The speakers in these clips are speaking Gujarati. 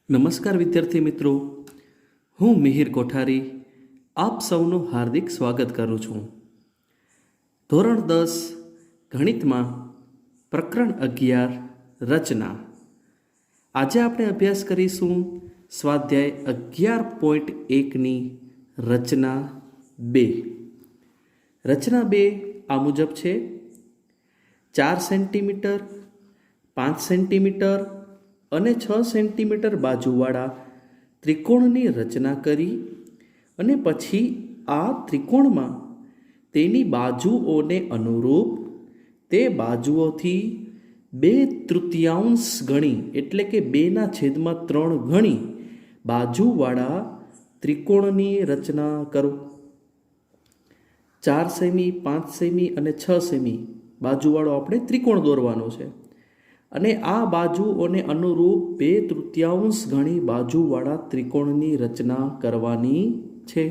નમસ્કાર વિદ્યાર્થી મિત્રો, હું મિહિર કોઠારી આપ સૌનું હાર્દિક સ્વાગત કરું છું. ધોરણ 10 ગણિતમાં પ્રકરણ 11 રચના. આજે આપણે અભ્યાસ કરીશું સ્વાધ્યાય 11.1ની રચના 2. રચના 2 આ મુજબ છે: 4 સેન્ટીમીટર, 5 સેન્ટીમીટર અને 6 સેન્ટીમીટર બાજુવાળા ત્રિકોણની રચના કરી અને પછી આ ત્રિકોણમાં તેની બાજુઓને અનુરૂપ તે બાજુઓથી 2/3 ગણી એટલે કે 2/3 ગણી બાજુવાળા ત્રિકોણની રચના કરો. 4 સેમી, 5 સેમી અને 6 સેમી બાજુવાળો આપણે ત્રિકોણ દોરવાનો છે અને આ બાજુઓને અનુરૂપ 2/3 ગણી બાજુવાળા ત્રિકોણની રચના કરવાની છે.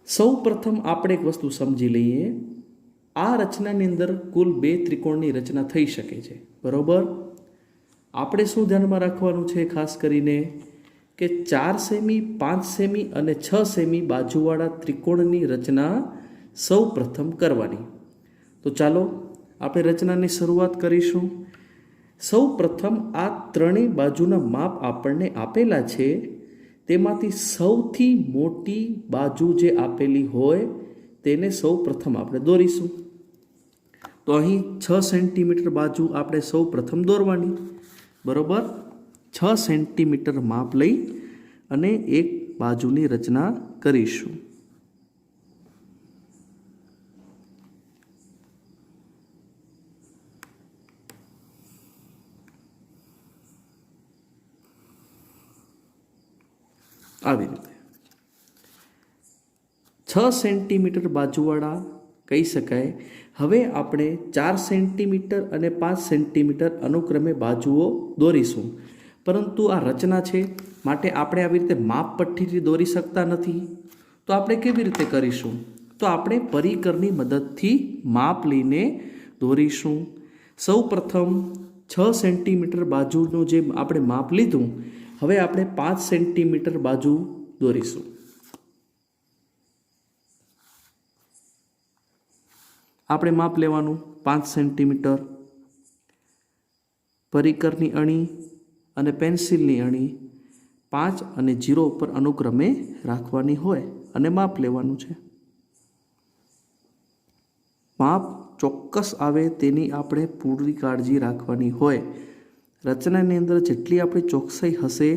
સૌ પ્રથમ આપણે એક વસ્તુ સમજી લઈએ. આ રચનાની અંદર કુલ 2 ત્રિકોણની રચના થઈ શકે છે, બરોબર? આપણે શું ધ્યાનમાં રાખવાનું છે ખાસ કરીને કે 4 સેમી, 5 સેમી અને 6 સેમી બાજુવાળા ત્રિકોણની રચના સૌ પ્રથમ કરવાની. તો ચાલો આપણે રચનાની શરૂઆત કરીશું. સૌ પ્રથમ આ ત્રણેય બાજુના માપ આપણને આપેલા છે, તેમાંથી સૌથી મોટી બાજુ જે આપેલી હોય તેને સૌ પ્રથમ આપણે દોરીશું. તો અહીં 6 સેન્ટીમીટર બાજુ આપણે સૌ પ્રથમ દોરવાની, બરોબર? 6 સેન્ટીમીટર માપ લઈ અને એક બાજુની રચના કરીશું. આવી રીતે 6 સેન્ટીમીટર બાજુવાળા કહી શકાય. હવે આપણે 4 સેન્ટીમીટર અને 5 સેન્ટીમીટર અનુક્રમે બાજુઓ દોરીશું, પરંતુ આ રચના છે માટે આપણે આવી રીતે માપ પટ્ટીથી દોરી શકતા નથી. તો આપણે કેવી રીતે કરીશું? તો આપણે પરિકરની મદદથી માપ લઈને દોરીશું. સૌ પ્રથમ 6 સેન્ટીમીટર બાજુનું જે આપણે માપ લીધું, હવે આપણે 5 સેન્ટીમીટર બાજુ દોરીશું. આપણે માપ લેવાનું 5 સેન્ટીમીટર. પરિકરની અણી અને પેન્સિલની અણી 5 અને 0 ઉપર અનુક્રમે રાખવાની હોય અને માપ લેવાનું છે. માપ ચોક્કસ આવે તેની આપણે પૂરી કાળજી રાખવાની હોય. રચનાની અંદર જેટલી આપણી ચોકસાઈ હશે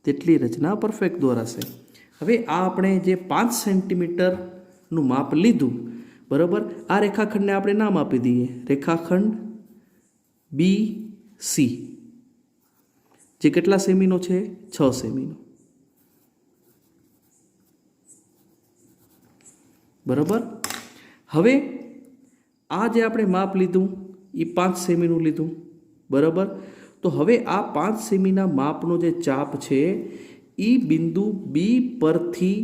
તેટલી રચના પરફેક્ટ દોરાશે. હવે આ આપણે જે 5 સેન્ટીમીટરનું માપ લીધું, બરાબર? આ રેખાખંડને આપણે નામ આપી દઈએ રેખાખંડ BC, જે કેટલા સેમીનો છે? 6 સેમીનો, બરાબર? હવે આ જે આપણે માપ લીધું એ 5 સેમીનું લીધું, બરાબર? તો હવે આ 5 સેમીના માપનો જે ચાપ છે એ બિંદુ B પરથી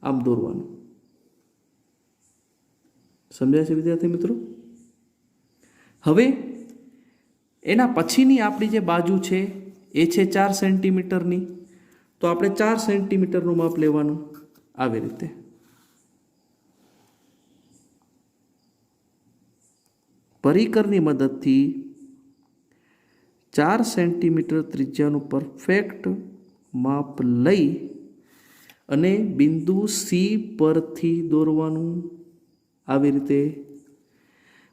આમ દોરવાનું. સમજાય છે વિદ્યાર્થી મિત્રો? હવે એના પછીની આપણી જે બાજુ છે એ છે 4 સેન્ટીમીટરની. તો આપણે 4 સેન્ટીમીટરનું માપ લેવાનું આવી રીતે. પરિકરની મદદથી 4 સેન્ટીમીટર ત્રિજ્યાનું પરફેક્ટ માપ લઈ અને બિંદુ C પરથી દોરવાનું. આવી રીતે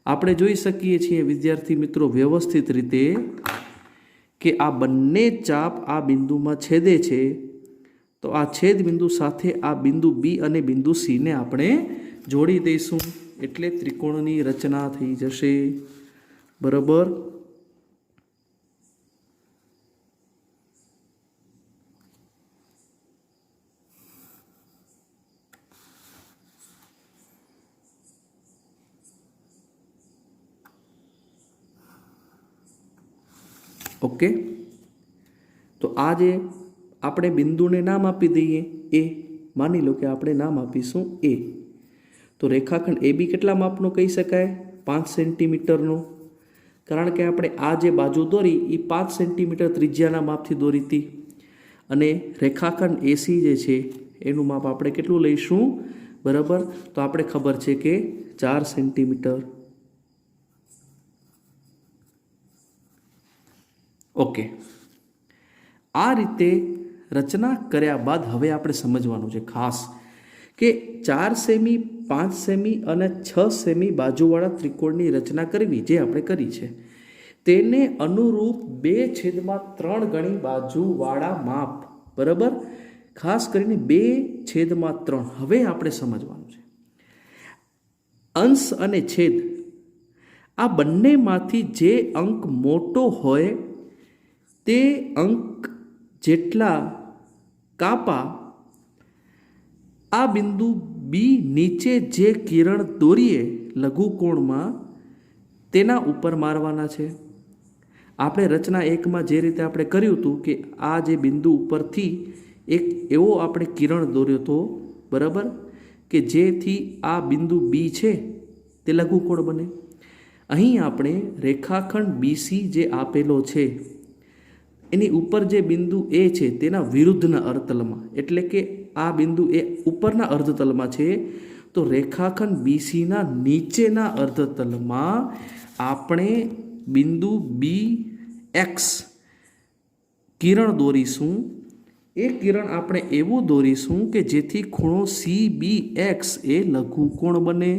આપણે જોઈ શકીએ છીએ વિદ્યાર્થી મિત્રો વ્યવસ્થિત રીતે કે આ બંને ચાપ આ બિંદુમાં છેદે છે. તો આ છેદ બિંદુ સાથે આ બિંદુ B અને બિંદુ C ને આપણે જોડી દઈશું એટલે ત્રિકોણની રચના થઈ જશે, બરાબર? ઓકે, તો આ જે આપણે બિંદુને નામ આપી દઈએ એ, માની લો કે આપણે નામ આપીશું A. તો રેખાખંડ AB કેટલા માપનો કહી શકાય? 5 સેન્ટીમીટરનો. કારણ કે આપણે આ જે બાજુ દોરી એ 5 સેન્ટીમીટર ત્રિજ્યાના માપથી દોરી હતી અને રેખાખંડ એસી જે છે એનું માપ આપણે કેટલું લઈશું, બરાબર? તો આપણે ખબર છે કે 4 સેન્ટીમીટર. ઓકે, આ રીતે રચના કર્યા બાદ હવે આપણે સમજવાનું છે ખાસ કે 4 સેમી, 5 સેમી અને 6 સેમી બાજુવાળા ત્રિકોણની રચના કરવી જે આપણે કરી છે તેને અનુરૂપ 2/3 ગણી બાજુવાળા માપ, બરાબર? ખાસ કરીને 2/3. હવે આપણે સમજવાનું છે અંશ અને છેદ આ બંનેમાંથી જે અંક મોટો હોય તે અંક જેટલા કાપા આ બિંદુ બી નીચે જે કિરણ દોરીએ લઘુકોણમાં તેના ઉપર મારવાના છે. આપણે રચના 1માં જે રીતે આપણે કર્યું હતું કે આ જે બિંદુ ઉપરથી એક એવો આપણે કિરણ દોર્યો હતો, બરાબર, કે જેથી આ બિંદુ બી છે તે લઘુકોણ બને. અહીં આપણે રેખાખંડ બીસી જે આપેલો છે એની ઉપર જે બિંદુ એ છે તેના વિરુદ્ધના અર્ધતલમાં, એટલે કે આ બિંદુ એ ઉપરના અર્ધતલમાં છે, તો રેખાખંડ બીસીના નીચેના અર્ધતલમાં આપણે બિંદુ બી એક્સ કિરણ દોરીશું. એ કિરણ આપણે એવું દોરીશું કે જેથી ખૂણો સી બી એક્સ એ લઘુકોણ બને,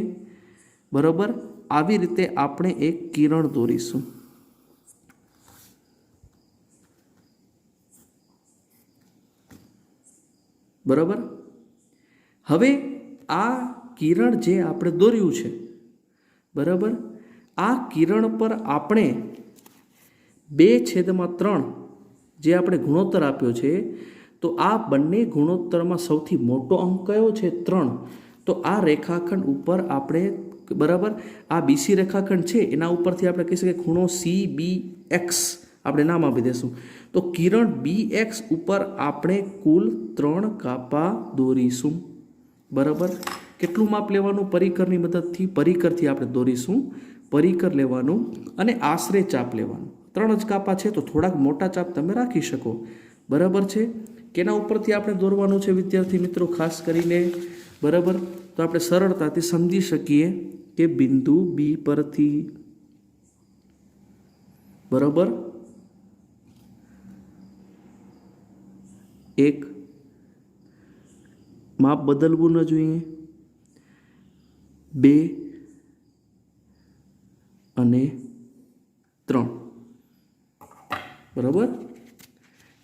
બરાબર? આવી રીતે આપણે એક કિરણ દોરીશું. બરાબર? હવે આ કિરણ જે આપણે દોર્યું છે, બરાબર, આ કિરણ પર આપણે 2/3 જે આપણે ગુણોત્તર આપ્યો છે, તો આ બંને ગુણોત્તરમાં સૌથી મોટો અંક કયો છે? 3. તો આ રેખાખંડ ઉપર આપણે, બરાબર, આ બીસી રેખાખંડ છે એના ઉપરથી આપણે કહી શકીએ ખૂણો સી બી એક્સ આપણે નામ આપી દઈશું. તો કિરણ બી એક્સ ઉપર આપણે કુલ 3 કાપા દોરીશું, બરાબર? કેટલું માપ લેવાનું? પરિકરની મદદથી, પરિકરથી આપણે દોરીશું. પરિકર લેવાનું અને આશરે ચાપ લેવાનું. 3 જ કાપા છે તો થોડાક મોટા ચાપ તમે રાખી શકો, બરાબર છે? કેના ઉપરથી આપણે દોરવાનું છે વિદ્યાર્થી મિત્રો ખાસ કરીને, બરાબર? તો આપણે સરળતાથી સમજી શકીએ કે બિંદુ બી પરથી, બરાબર, એક માપ બદલવું ન જોઈએ, 2 અને 3, બરાબર?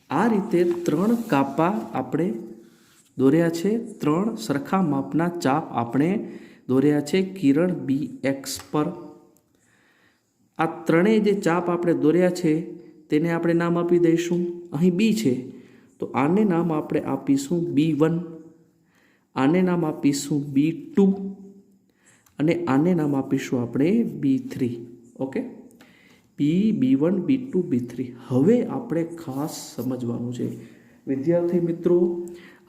આ રીતે 3 કાપા આપણે દોર્યા છે. 3 સરખા માપના ચાપ આપણે દોર્યા છે કિરણ બી એક્સ પર. આ ત્રણેય જે ચાપ આપણે દોર્યા છે તેને આપણે નામ આપી દઈશું. અહીં બી છે તો આને નામ આપણે આપીશું B1, આને નામ આપીશું B2 અને આને નામ આપીશું આપણે B3. Okay, B1, B2, B3. હવે આપણે ખાસ સમજવાનું છે વિદ્યાર્થી મિત્રો,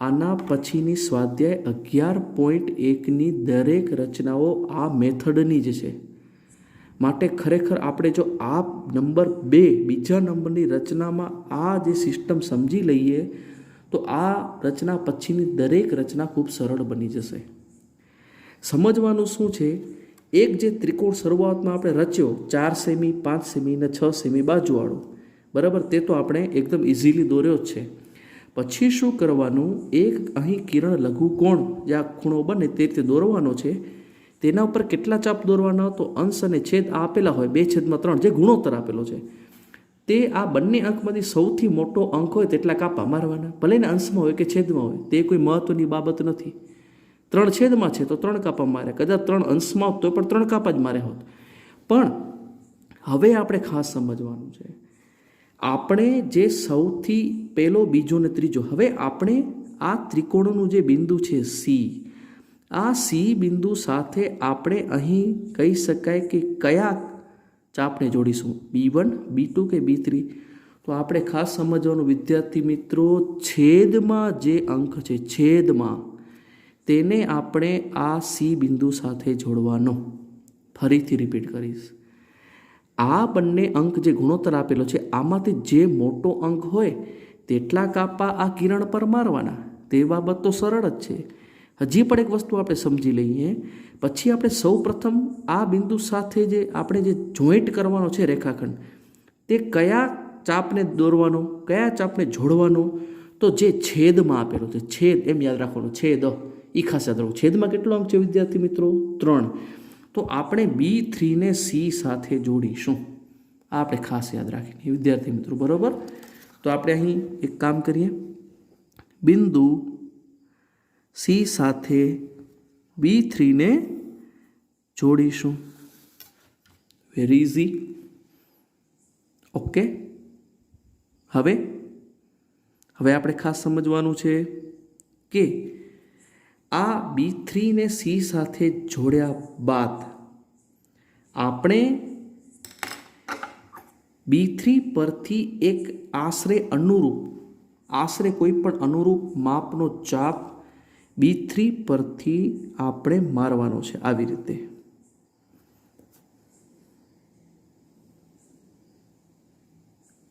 આના પછીની સ્વાધ્યાય 11.1ની દરેક રચનાઓ આ મેથડની જ છે. માટે ખરેખર આપણે જો આ નંબર 2 બીજા નંબરની રચનામાં આ જે સિસ્ટમ સમજી લઈએ તો આ રચના પછીની દરેક રચના ખૂબ સરળ બની જશે. સમજવાનું શું છે, એક જે ત્રિકોણ શરૂઆતમાં આપણે રચ્યો 4 સેમી, 5 સેમી અને 6 સેમી બાજુવાળો, બરાબર, તે તો આપણે એકદમ ઇઝીલી દોર્યો જ છે. પછી શું કરવાનું, એક અહીં કિરણ લઘુકોણ જે આ ખૂણો બને તે રીતે દોરવાનો છે. તેના ઉપર કેટલા ચાપ દોરવાના? તો અંશ અને છેદ આ આપેલા હોય 2/3 જે ગુણોત્તર આપેલો છે તે આ બંને અંકમાંથી સૌથી મોટો અંક હોય તેટલા કાપા મારવાના. ભલે ને અંશમાં હોય કે છેદમાં હોય, તે કોઈ મહત્વની બાબત નથી. 3 છેદમાં છે તો 3 કાપા મારે, કદાચ 3 અંશમાં હોત તો પણ 3 કાપા જ મારે હોત. પણ હવે આપણે ખાસ સમજવાનું છે, આપણે જે સૌથી પહેલો, બીજો ને ત્રીજો, હવે આપણે આ ત્રિકોણનું જે બિંદુ છે સી, આ સી બિંદુ સાથે આપણે અહીં કહી શકાય કે કયા ચાપને જોડીશું, B1, B2 કે B3? તો આપણે ખાસ સમજવાનું વિદ્યાર્થી મિત્રો, છેદમાં જે અંક છે છેદમાં તેને આપણે આ સી બિંદુ સાથે જોડવાનો. ફરીથી રિપીટ કરીશ, આ બંને અંક જે ગુણોત્તર આપેલો છે આમાંથી જે મોટો અંક હોય તેટલા કાપા આ કિરણ પર મારવાના. તે બાબત તો સરળ જ છે. હજી પણ એક વસ્તુ આપણે સમજી લઈએ. પછી આપણે સૌ પ્રથમ આ બિંદુ સાથે જે આપણે જે જોઈન્ટ કરવાનો છે રેખાખંડ, તે કયા ચાપને દોરવાનો, કયા ચાપને જોડવાનો? તો જે છેદમાં આપેલો છે, છેદ એમ યાદ રાખવાનો, છેદ એ ખાસ યાદ રાખો. છેદમાં કેટલો અંક છે વિદ્યાર્થી મિત્રો? 3. તો આપણે B3 ને C સાથે જોડીશું. આ આપણે ખાસ યાદ રાખીએ વિદ્યાર્થી મિત્રો, બરાબર? તો આપણે અહીં એક કામ કરીએ, બિંદુ C સાથે B3 ને જોડીશું. Very easy. ઓકે. હવે આપણે ખાસ સમજવાનું છે કે આ B3 ને C સાથે જોડ્યા બાદ આપણે B3 પરથી એક આશરે કોઈ પણ અનુરૂપ માપનો ચાપ B3 પરથી આપણે મારવાનો છે. આવી રીતે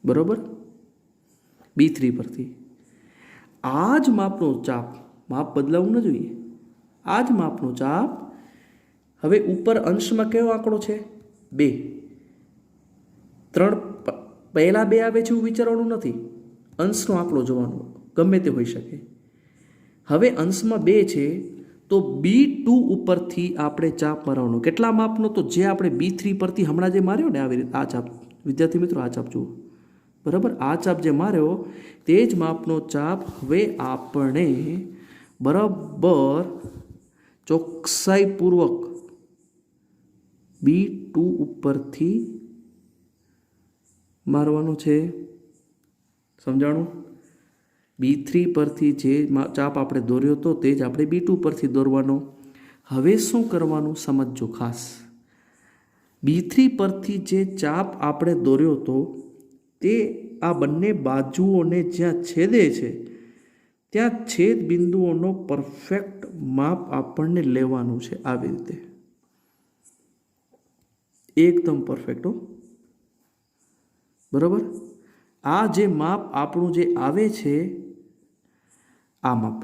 બરોબર. B3 પરથી આ જ માપનો ચાપ, માપ બદલાવું ન જોઈએ, આ જ માપનો ચાપ. હવે ઉપર અંશમાં કયો આંકડો છે? 2. 3 પહેલા 2 આવે છે એવું વિચારવાનું નથી, અંશનો આંકડો જોવાનો, ગમે તે હોઈ શકે. હવે અંશમાં 2 છે તો B2 ઉપરથી આપણે ચાપ મારવાનો. કેટલા માપનો? તો જે આપણે B3 પરથી હમણાં જે માર્યો ને આવી રીતે, આ ચાપ વિદ્યાર્થી મિત્રો, આ ચાપ જુઓ, બરાબર? આ ચાપ જે માર્યો તે જ માપનો ચાપ હવે આપણે બરાબર ચોકસાઈપૂર્વક B2 ઉપરથી મારવાનો છે. સમજાણું? B3 પરથી જે ચાપ આપણે દોર્યો હતો તે જ આપણે B2 પરથી દોરવાનો. હવે શું કરવાનું સમજજો ખાસ. B3 પરથી જે ચાપ આપણે દોર્યો હતો તે આ બંને બાજુઓને જ્યાં છેદે છે ત્યાં છેદ બિંદુઓનો પરફેક્ટ માપ આપણને લેવાનું છે. આવી રીતે એકદમ પરફેક્ટ હો, બરાબર? આ જે માપ આપણું જે આવે છે, આ માપ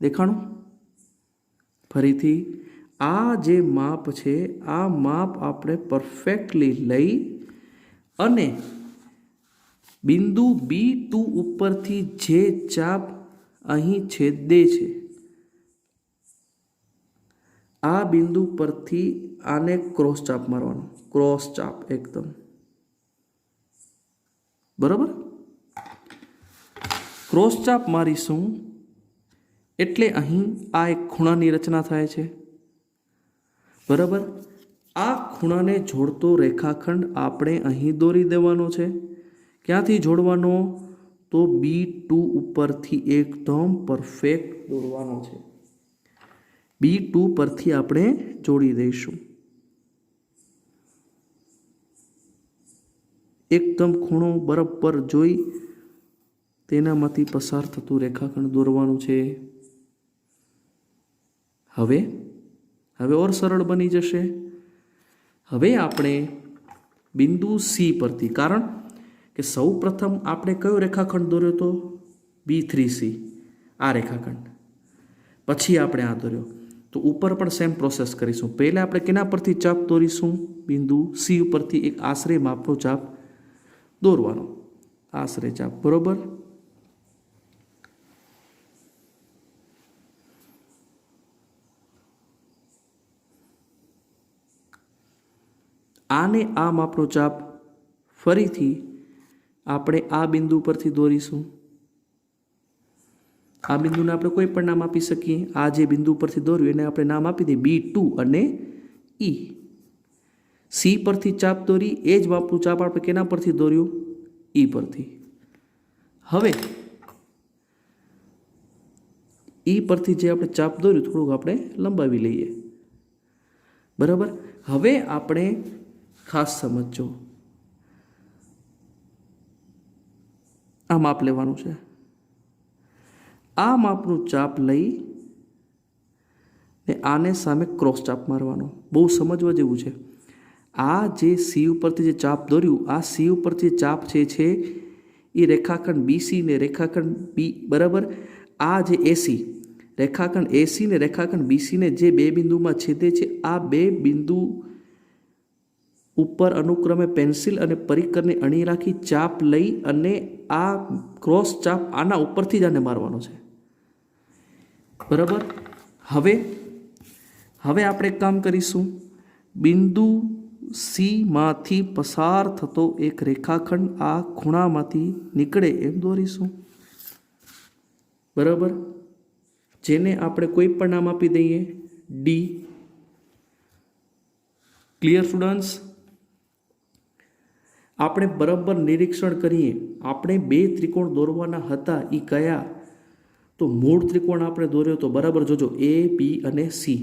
દેખાણું? ફરીથી આ જે માપ છે, આ માપ આપણે પરફેક્ટલી લઈ અને બિંદુ B2 ઉપરથી જે ચાપ અહીં છેદે છે આ બિંદુ પરથી આને ક્રોસ ચાપ મારવાનો. ક્રોસ ચાપ એકદમ બરાબર. ક્રોસ ચાપ મારીશું એટલે અહીં આ એક ખૂણાની રચના થાય છે, બરાબર? આ ખૂણાને જોડતો રેખાખંડ આપણે અહીં દોરી દેવાનો છે. ક્યાંથી જોડવાનો? તો B2 ઉપરથી એકદમ પરફેક્ટ દોરવાનો છે. B2 પરથી આપણે જોડી દઈશું. એકદમ ખૂણો બરાબર જોઈ તેનામાંથી પસાર થતું રેખાખંડ દોરવાનું છે. હવે ઓર સરળ બની જશે. હવે આપણે બિંદુ C પરથી, કારણ કે સૌ પ્રથમ આપણે કયો રેખાખંડ દોર્યો હતો? B3C, આ રેખાખંડ. પછી આપણે આ દોર્યો, તો ઉપર પણ સેમ પ્રોસેસ કરીશું. પહેલાં આપણે કેના પરથી ચાપ દોરીશું? બિંદુ C ઉપરથી એક આશરે માપનો ચાપ દોરવાનો. આશરે ચાપ, બરોબર? આને આ માપનો ચાપ ફરીથી આપણે આ બિંદુ પરથી દોરીશું. આ બિંદુને આપણે કોઈ પણ નામ આપી શકીએ. આ જે બિંદુ પરથી દોર્યું એને આપણે નામ આપી દઈએ B2 અને E. C પરથી ચાપ દોરી, એ જ માપનું ચાપ આપણે કેના પરથી દોર્યું? E પરથી. હવે E પરથી જે આપણે ચાપ દોર્યું થોડુંક આપણે લંબાવી લઈએ, બરાબર? હવે આપણે ખાસ સમજો, આ માપ લેવાનું છે. આ માપનું ચાપ લઈ ને આને સામે ક્રોસ ચાપ મારવાનો. બહુ સમજવા જેવું છે. આ જે સી ઉપરથી જે ચાપ દોર્યું, આ સી ઉપરથી ચાપ છે એ રેખાખંડ બીસી ને રેખાખંડ બી, બરાબર, આ જે એસી રેખાખંડ એસી ને રેખાખંડ બીસીને જે બે બિંદુમાં છેદે છે, આ બે બિંદુ ઉપર અનુક્રમે પેન્સિલ અને પરિકરની અણી રાખી ચાપ લઈ અને આ ક્રોસ ચાપ આના ઉપરથી જ આને મારવાનો છે, બરાબર. હવે આપણે એક કામ કરીશું, બિંદુ સી માંથી પસાર થતો એક રેખાખંડ આ ખૂણામાંથી નીકળે એમ દોરીશું, બરાબર, જેને આપણે કોઈ પણ નામ આપી દઈએ ડી. Clear students? આપણે બરાબર નિરીક્ષણ કરીએ, આપણે બે ત્રિકોણ દોરવાના હતા એ કયા? તો મૂળ ત્રિકોણ આપણે દોર્યો તો, બરાબર, જોજો એ બી અને સી,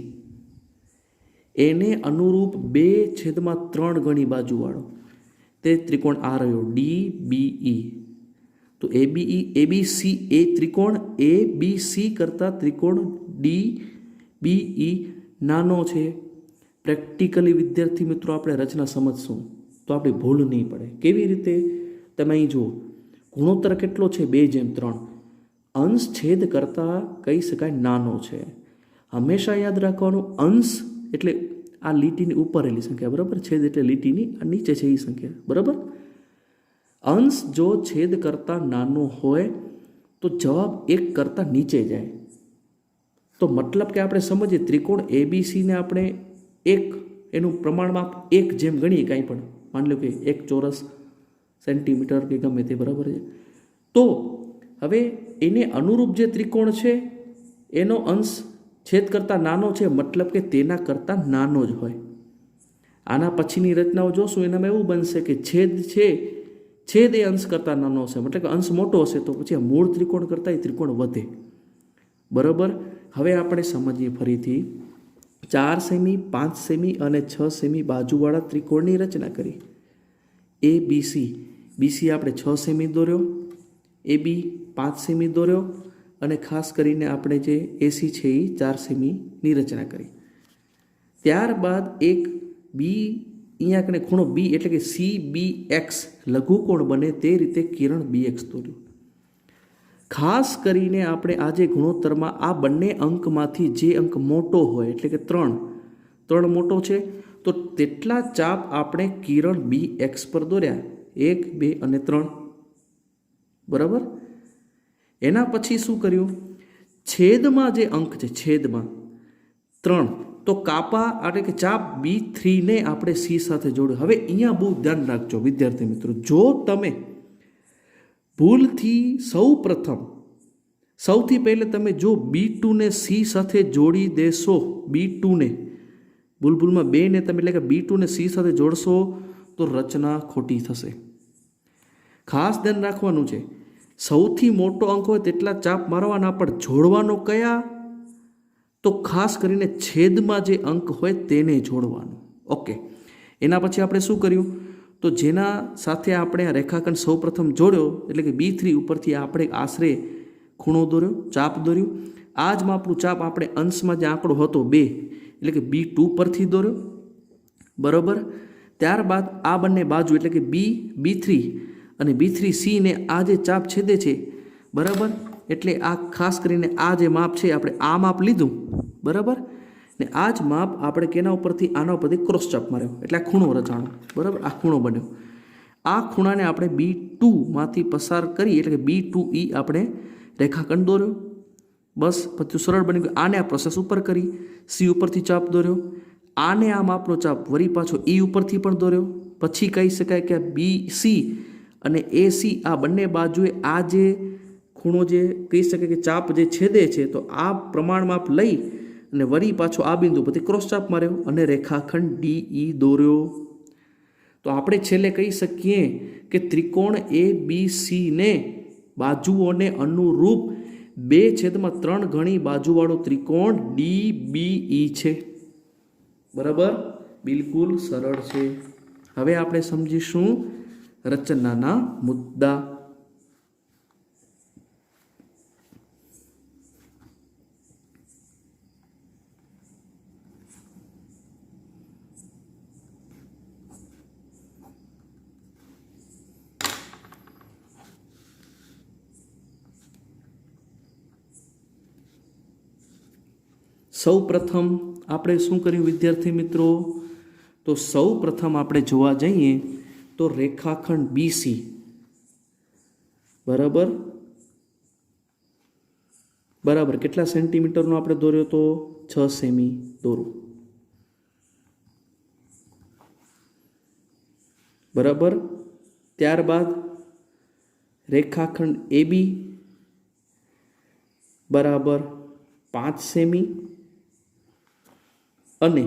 એને અનુરૂપ 2/3 ગણી બાજુવાળો તે ત્રિકોણ આ રહ્યો ડી બી ઈ. તો એબીસી એ ત્રિકોણ એ બી સી કરતાં ત્રિકોણ ડી બી ઈ નાનો છે. પ્રેક્ટિકલી વિદ્યાર્થી મિત્રો આપણે રચના સમજશું તો આપણી ભૂલ નહીં પડે. કેવી રીતે? તમે અહીં જુઓ, ગુણોત્તર કેટલો છે? 2/3. અંશ છેદ કરતાં કહી શકાય નાનો છે. હંમેશા યાદ રાખવાનું, અંશ એટલે આ લીટીની ઉપર રહેલી સંખ્યા, બરાબર, છેદ એટલે લીટીની નીચે છે એ સંખ્યા, બરાબર. અંશ જો છેદ કરતાં નાનો હોય તો જવાબ 1 કરતાં નીચે જાય. તો મતલબ કે આપણે સમજીએ, ત્રિકોણ એબીસીને આપણે એનું પ્રમાણમાં 1 જેમ ગણીએ, કાંઈ પણ માની લો કે 1 ચોરસ સેન્ટીમીટર કે ગમે તે, બરાબર છે. તો હવે એને અનુરૂપ જે ત્રિકોણ છે એનો અંશ છેદ કરતાં નાનો છે, મતલબ કે તેના કરતાં નાનો જ હોય. આના પછીની રચનાઓ જોશું, એનામાં એવું બનશે કે છેદ એ અંશ કરતાં નાનો હશે, મતલબ કે અંશ મોટો હશે તો પછી આ મૂળ ત્રિકોણ કરતાં એ ત્રિકોણ વધે, બરાબર. હવે આપણે સમજીએ ફરીથી, 4 સેમી, 5 સેમી અને 6 સેમી બાજુવાળા ત્રિકોણની રચના કરી. એ બીસી આપણે 6 સેમી દોર્યો, એ બી 5 સેમી દોર્યો અને ખાસ કરીને આપણે જે એસી છે એ 4 સેમીની રચના કરી. ત્યારબાદ એક બી, અહીંયા કને ખૂણો બી એટલે કે સી બી એક્સ લઘુકોણ બને તે રીતે કિરણ બી એક્સ દોર્યું. ખાસ કરીને આપણે આજે ગુણોત્તરમાં આ બંને અંકમાંથી જે અંક મોટો હોય એટલે કે 3 મોટો છે તો તેટલા ચાપ આપણે કિરણ બી એક્સ પર દોર્યા, 1, 2 અને 3, બરાબર. એના પછી શું કર્યું? છેદમાં જે અંક છે, છેદમાં 3, તો કાપા એટલે કે ચાપ B3 ને આપણે સી સાથે જોડ્યું. હવે અહીંયા બહુ ધ્યાન રાખજો વિદ્યાર્થી મિત્રો, જો તમે ભૂલથી સૌથી પહેલે તમે જો B2 ને સી સાથે જોડી દેશો, B2 ને ભૂલમાં 2 ને તમે એટલે કે B2 ને સી સાથે જોડશો તો રચના ખોટી થશે. ખાસ ધ્યાન રાખવાનું છે, સૌથી મોટો અંક હોય તેટલા ચાપ મારવાના, પણ જોડવાનો કયા? તો ખાસ કરીને છેદમાં જે અંક હોય તેને જોડવાનું. ઓકે, એના પછી આપણે શું કર્યું? તો જેના સાથે આપણે આ રેખાખંડ સૌપ્રથમ જોડ્યો એટલે કે B3 ઉપરથી આપણે આશરે ખૂણો દોર્યો, ચાપ દોર્યું. આ જ માપનું ચાપ આપણે અંશમાં જે આંકડો હતો 2 એટલે કે B2 પરથી દોર્યો, બરાબર. ત્યારબાદ આ બંને બાજુ એટલે કે B3 અને B3C ને આ જે ચાપ છેદે છે, બરાબર, એટલે આ ખાસ કરીને આ જે માપ છે આપણે આ માપ લીધું, બરાબર, ને આ જ માપ આપણે કેના ઉપરથી આના ઉપરથી ક્રોસ ચાપ માર્યો એટલે આ ખૂણો રચાણો, બરાબર, આ ખૂણો બન્યો. આ ખૂણાને આપણે B2 માંથી પસાર કરી એટલે કે B2E આપણે રેખાખંડ દોર્યો, બસ પછી સરળ બની ગયું. આને આ પ્રોસેસ ઉપર કરી, સી ઉપરથી ચાપ દોર્યો, આને આ માપનો ચાપ વળી પાછો E ઉપરથી પણ દોર્યો. પછી કહી શકાય કે BC અને AC આ બંને બાજુએ આ જે ખૂણો જે કહી શકે કે ચાપ જે છેદે છે તો આ પ્રમાણ માપ લઈ અને વળી પાછો આ બિંદુ પછી ક્રોસ ચાપ માર્યો અને રેખાખંડ DE દોર્યો. તો આપણે છેલ્લે કહી શકીએ કે ત્રિકોણ ABC ને બાજુઓને અનુરૂપ 2/3 ગણી બાજુવાળો ત્રિકોણ DBE છે, બરાબર, બિલકુલ સરળ છે. હવે આપણે સમજીશું રચનાના મુદ્દા. સૌ પ્રથમ આપણે શું કર્યું વિદ્યાર્થી મિત્રો? તો સૌ પ્રથમ આપણે જોવા જઈએ તો રેખાખંડ બીસી, બરાબર બરાબર કેટલા સેન્ટીમીટરનો આપણે દોર્યો તો? 6 સેમી દોરું, બરાબર. ત્યારબાદ રેખાખંડ એબી બરાબર 5 સેમી અને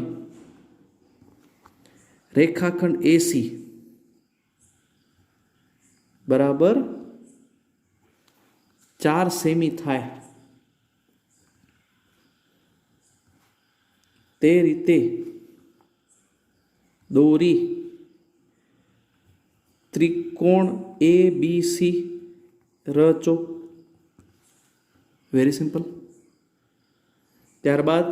રેખાખંડ એસી બરાબર 4 સેમી થાય. તે રીતે દોરી ત્રિકોણ એ બી સી રચો. Very simple. ત્યારબાદ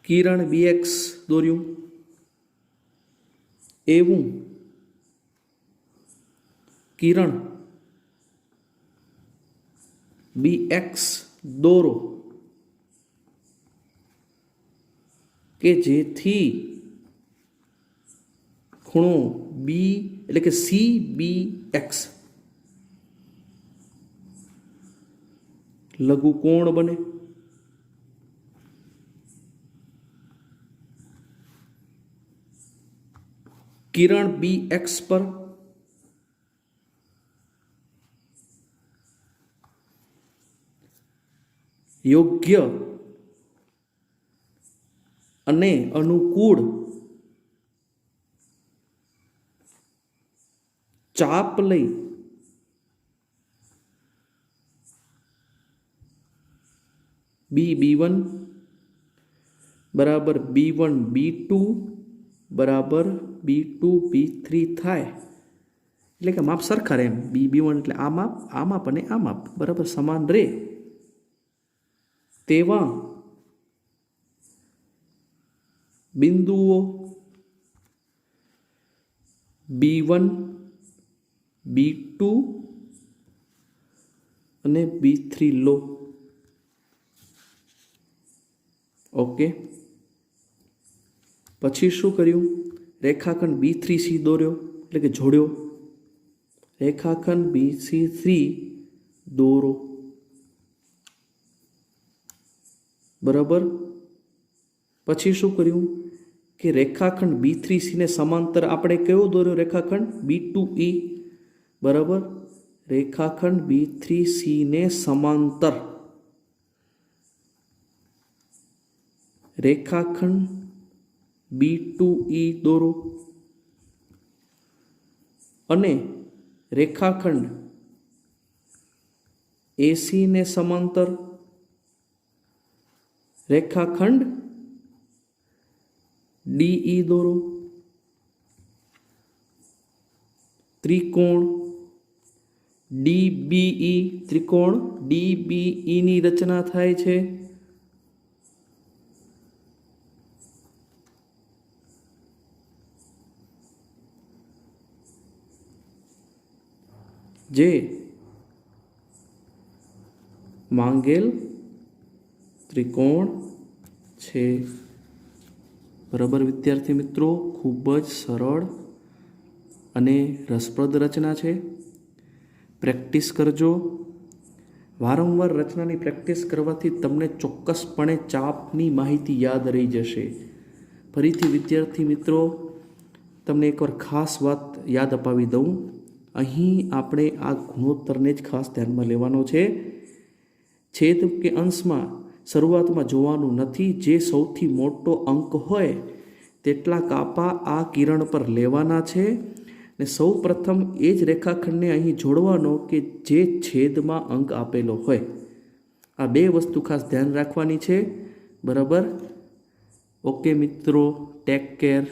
કિરણ બીએક્સ દોર્યું, એવું કિરણ બીએક્સ દોરો કે જેથી ખૂણો બી એટલે કે સી બી એક્સ લઘુકોણ બને. કિરણ બી એક્સ પર યોગ્ય અને અનુકૂળ ચાપ લઈ B1 બરાબર B1 B2 બરાબર B2 B3 થાય. એટલે કે માપ સરખા રહે એમ. B1 એટલે આ માપ અને આ માપ બરાબર સમાન રહે તેવા બિંદુઓ B1 B2 અને B3 લો. ઓકે, પછી શું કર્યું? રેખાખંડ B3C દોર્યો એટલે કે જોડ્યો. રેખાખંડ BC3 દોરો, બરાબર. પછી શું કર્યું કે રેખાખંડ B3C ને સમાંતર આપણે કયો દોર્યો? રેખાખંડ B2E, બરાબર. રેખાખંડ B3C ને સમાંતર રેખાખંડ B2E દોરો અને રેખાખંડ AC ને સમાંતર રેખાખંડ DE દોરો. ત્રિકોણ DBE, ત્રિકોણ DBE ની રચના થાય છે. જે માંગેલ ત્રિકોણ છે. બરાબર વિદ્યાર્થી મિત્રો, ખૂબ જ સરળ અને રસપ્રદ રચના છે. પ્રેક્ટિસ કરજો. વારંવાર રચનાની પ્રેક્ટિસ કરવાથી તમને ચોક્કસપણે ચાપની માહિતી યાદ રહી જશે. ફરીથી વિદ્યાર્થી મિત્રો તમને એકવાર ખાસ વાત યાદ અપાવી દઉં. અહીં આપણે આ ગુણોત્તરને જ ખાસ ધ્યાનમાં લેવાનો છે. છેદ કે અંશમાં શરૂઆતમાં જોવાનું નથી. જે સૌથી મોટો અંક હોય તેટલા કાપા આ કિરણ પર લેવાના છે ને સૌ પ્રથમ એ જ રેખાખંડને અહીં જોડવાનો કે જે છેદમાં અંક આપેલો હોય. આ બે વસ્તુ ખાસ ધ્યાન રાખવાની છે. બરાબર. ઓકે મિત્રો, ટેક કેર.